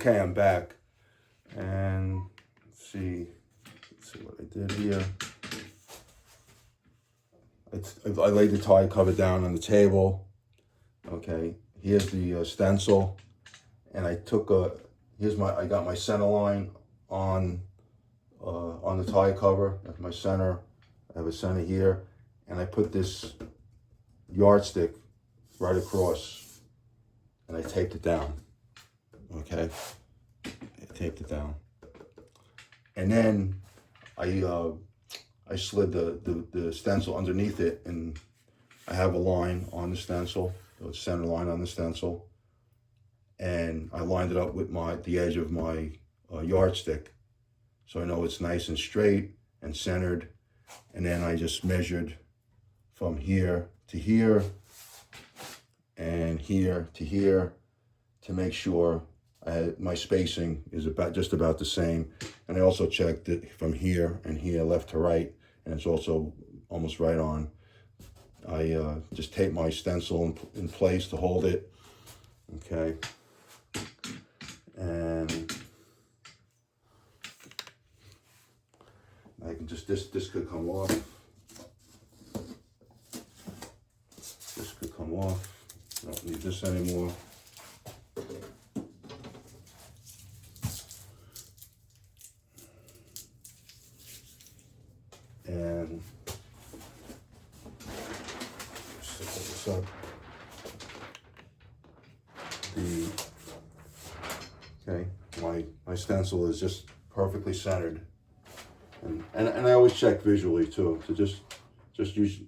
Okay, I'm back, and let's see what I did here. I laid the tie cover down on the table. Okay, here's the stencil, and I took I got my center line on the tie cover. That's my center. I have a center here, and I put this yardstick right across, and I taped it down. Okay, I taped it down, and then I slid the stencil underneath it, and I have a line on the stencil, the center line on the stencil, and I lined it up with the edge of my yardstick, so I know it's nice and straight and centered. And then I just measured from here to here and here to here to make sure my spacing is just about the same. And I also checked it from here and here, left to right, and it's also almost right on. I just taped my stencil in place to hold it. Okay. And I can just, this could come off. This could come off. I don't need this anymore. And just set this up. My stencil is just perfectly centered. And I always check visually too, to just use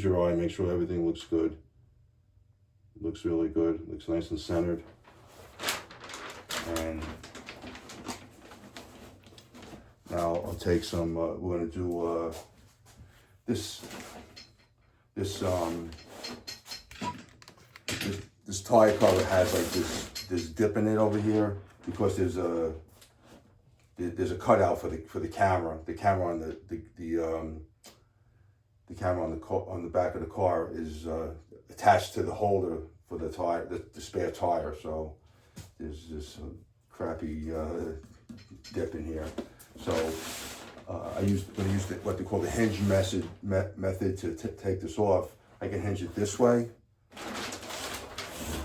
your eye, make sure everything looks good. It looks really good, looks nice and centered. And now I'll take some, we're gonna do this tie cover has like this dip in it over here, because there's a cutout for the camera. The camera on the camera on the back of the car is attached to the holder for the tire, the spare tire. So there's this crappy dip in here. So I used what they call the hinge method to take this off. I can hinge it this way.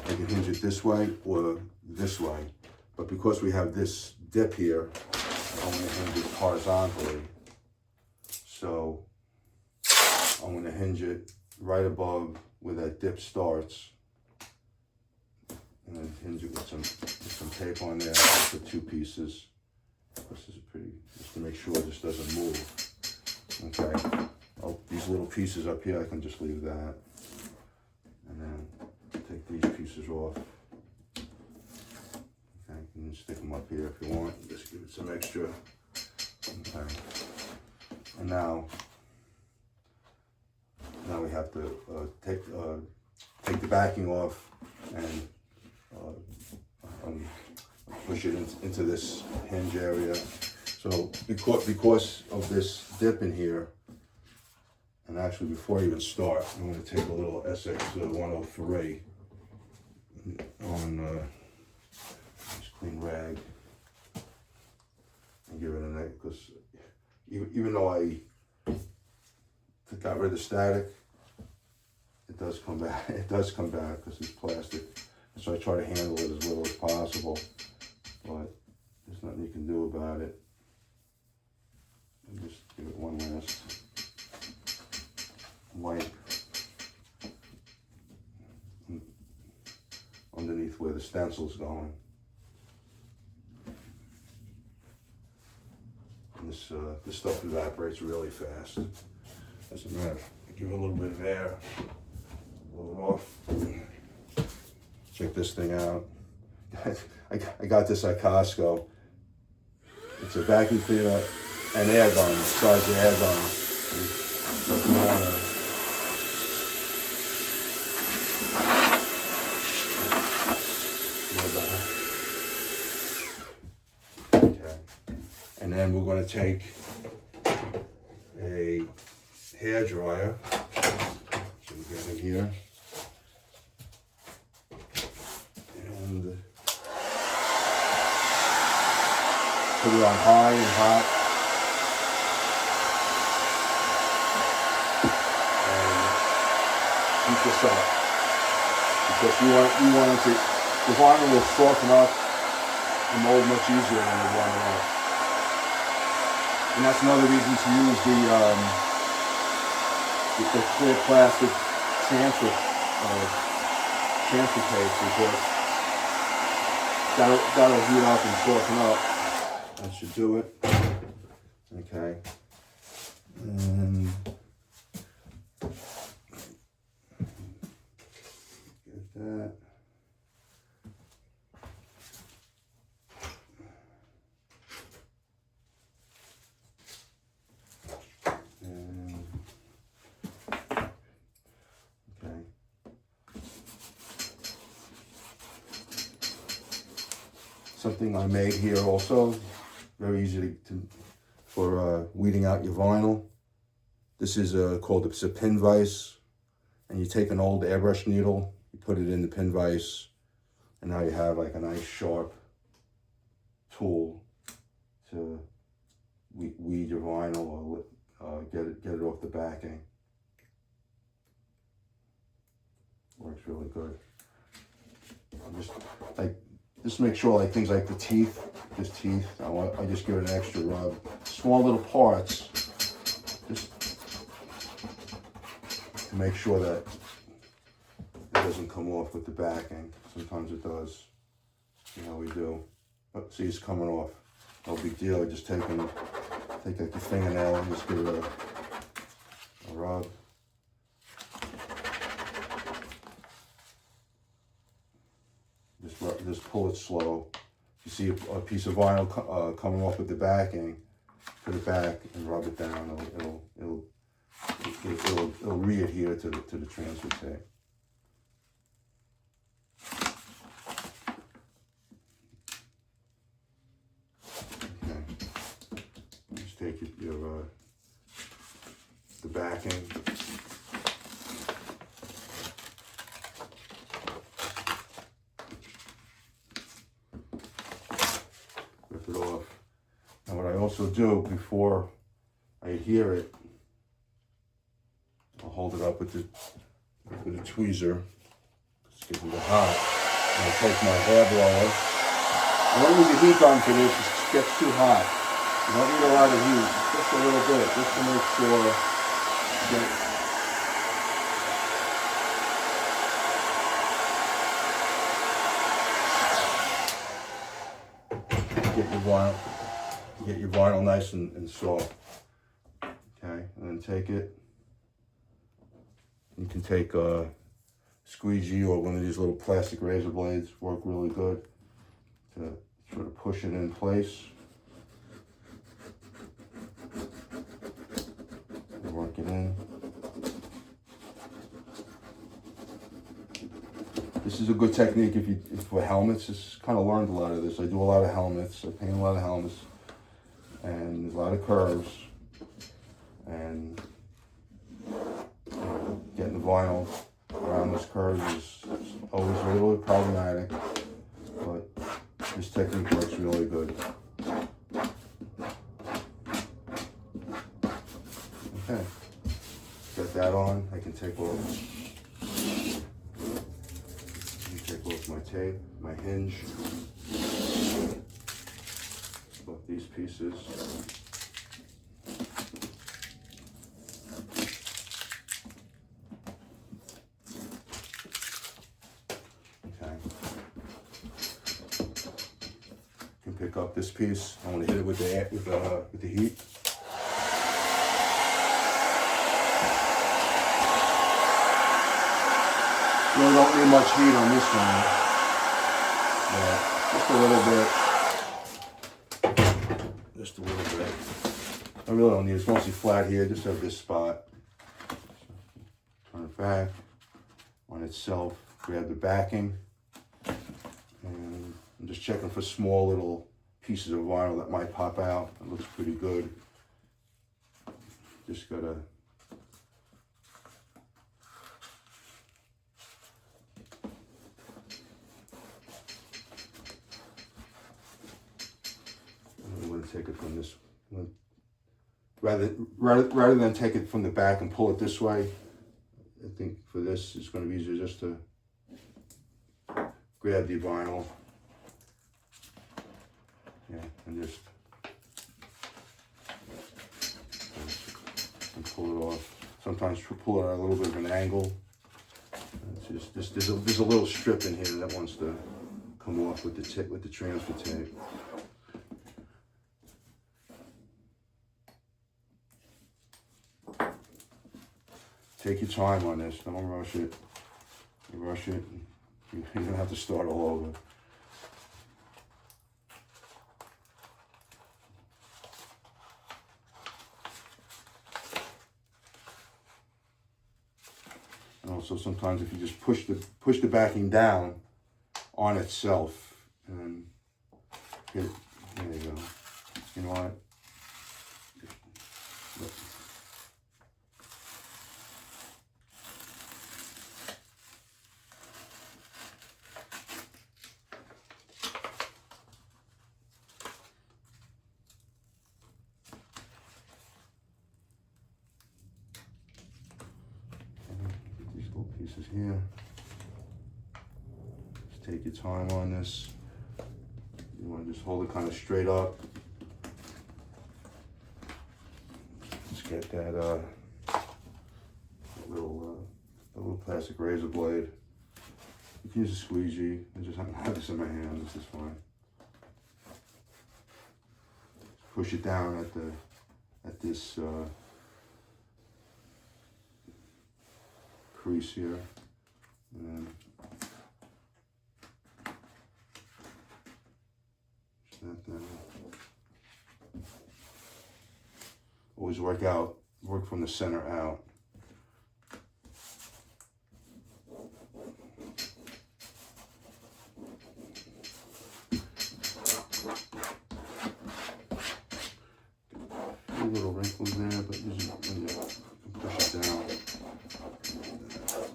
I can hinge it this way or this way. But because we have this dip here, I'm going to hinge it horizontally. So I'm going to hinge it right above where that dip starts. And then hinge it with some tape on there. For 2 pieces. This is just to make sure this doesn't move. Okay. Oh, these little pieces up here, I can just leave that. And then take these pieces off. Okay, you can stick them up here if you want. Just give it some extra. Okay. And now we have to take the backing off and push it into this hinge area. So because of this dip in here, and actually before I even start, I'm going to take a little SX103 on this clean rag and give it a neck, because even though I got rid of the static, it does come back. It does come back because it's plastic. So I try to handle it as little as possible, but there's nothing you can do about it. And just give it one last wipe underneath where the stencil's going. And this stuff evaporates really fast. Doesn't matter. Give it a little bit of air, blow it off. Check this thing out. I got this at Costco. It's a vacuum cleaner and air gun, besides the air gun. Okay. And then we're going to take a hair dryer. So we get in here. And put it on high and hot. And heat this up. Because you want it to, the vinyl will soften up and mold much easier when you warm it up. And that's another reason to use the clear plastic transfer tape, because that'll heat up and soften up. That should do it. Okay. And get that. Something I made here also, very easy for weeding out your vinyl. This is called a pin vise, and you take an old airbrush needle, you put it in the pin vise, and now you have like a nice sharp tool to weed your vinyl or get it off the backing. Works really good. Just make sure, like things like the teeth, I just give it an extra rub. Small little parts, just to make sure that it doesn't come off with the backing. Sometimes it does, you know, we do. But see, it's coming off. No big deal. I just take like the fingernail and just give it a rub. Just pull it slow. You see a piece of vinyl coming off with the backing, put it back and rub it down. It'll re-adhere to the transfer tape. Okay. Just take your the backing. Rip it off. And what I also do before I adhere it, I'll hold it up with a tweezer. It's getting a bit hot. And I'll take my hair blower. I don't use a heat gun for this, it gets too hot. You don't need a lot of heat, just a little bit, just to make sure get your vinyl nice and soft. Okay, and then take it. You can take a squeegee or one of these little plastic razor blades, work really good to sort of push it in place. Work it in. This is a good technique if for helmets. Just kind of learned a lot of this. I do a lot of helmets. I paint a lot of helmets, and there's a lot of curves. And getting the vinyl around those curves is always a little bit problematic, but this technique works really good. Okay, got that on. I can take off my tape, my hinge, both these pieces. Okay. You can pick up this piece. I want to hit it with the heat. Really don't need much heat on this one. Yeah, just a little bit. Just a little bit. I really don't need it. It's mostly flat here. Just have this spot. Turn it back on itself. Grab the backing. And I'm just checking for small little pieces of vinyl that might pop out. It looks pretty good. Just gotta take it from this, rather than take it from the back and pull it this way. I think for this, it's going to be easier just to grab the vinyl, yeah, and just and pull it off. Sometimes pull it at a little bit of an angle. It's just there's a little strip in here that wants to come off with the transfer tape. Take your time on this. Don't rush it. You rush it, you're gonna have to start all over. And also sometimes if you just push the backing down on itself, and there you go. You know what? These little pieces here. Just take your time on this. You want to just hold it kind of straight up. Just get that little plastic razor blade. You can use a squeegee. I just have this in my hand. This is fine. Just push it down at this crease here, and then that down. Always work from the center out. A little wrinkles there, but usually when you push it down.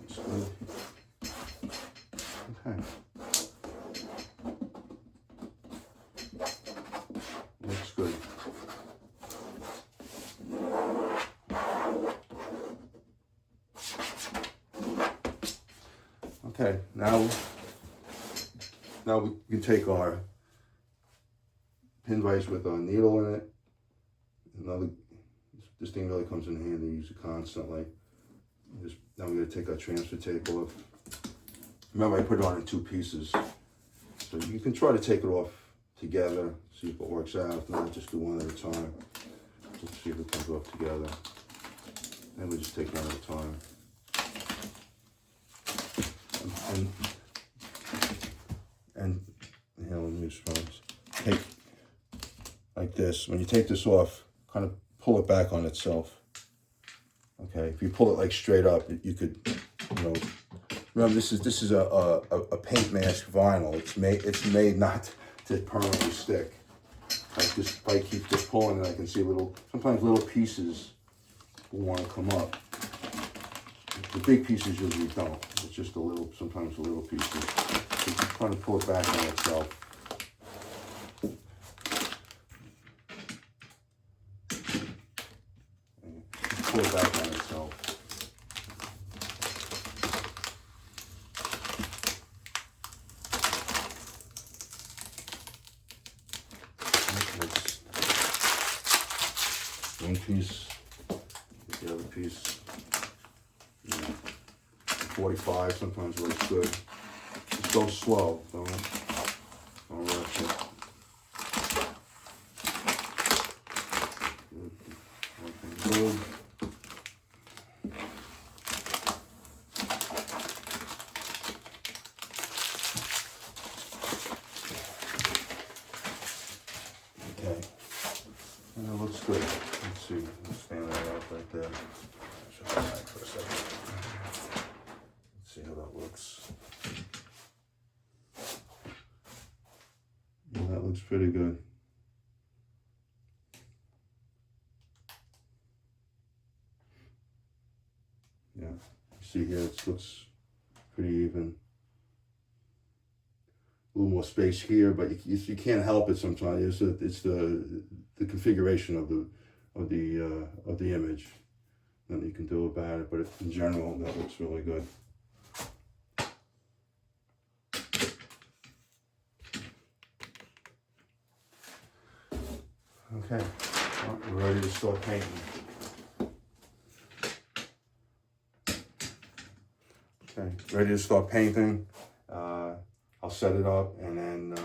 That's good. Okay. Looks good. Okay, now we can take our pin vise with our needle in it. This thing really comes in handy. Use it constantly. Now we're going to take our transfer tape off. Remember, I put it on in 2 pieces, so you can try to take it off together. See if it works out. If not, just do one at a time. Just see if it comes off together. And we just take one at a time. And you know, let me just take like this. When you take this off, kind of pull it back on itself. Okay, if you pull it like straight up, you could, you know. Remember, this is a paint mask vinyl. It's made not to permanently stick. If I keep just pulling it, I can see sometimes little pieces will want to come up. The big pieces usually don't. It's just sometimes the little pieces. So you're trying to pull it back on itself. Pull it back on itself. One piece, the other piece. 45 sometimes works good. Just go slow, don't rush it. Good. Okay, and it looks good. Let's see, let's stand that up right there. Show it back for a second. Let's see how that looks. Yeah, that looks pretty good. Yeah, you see here, it looks pretty even. little more space here, but you can't help it sometimes. It's the configuration of the image. Nothing you can do about it, but in general, that looks really good. Okay, well, we're ready to start painting. Okay, ready to start painting. I'll set it up and then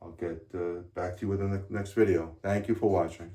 I'll get back to you with the next video. Thank you for watching.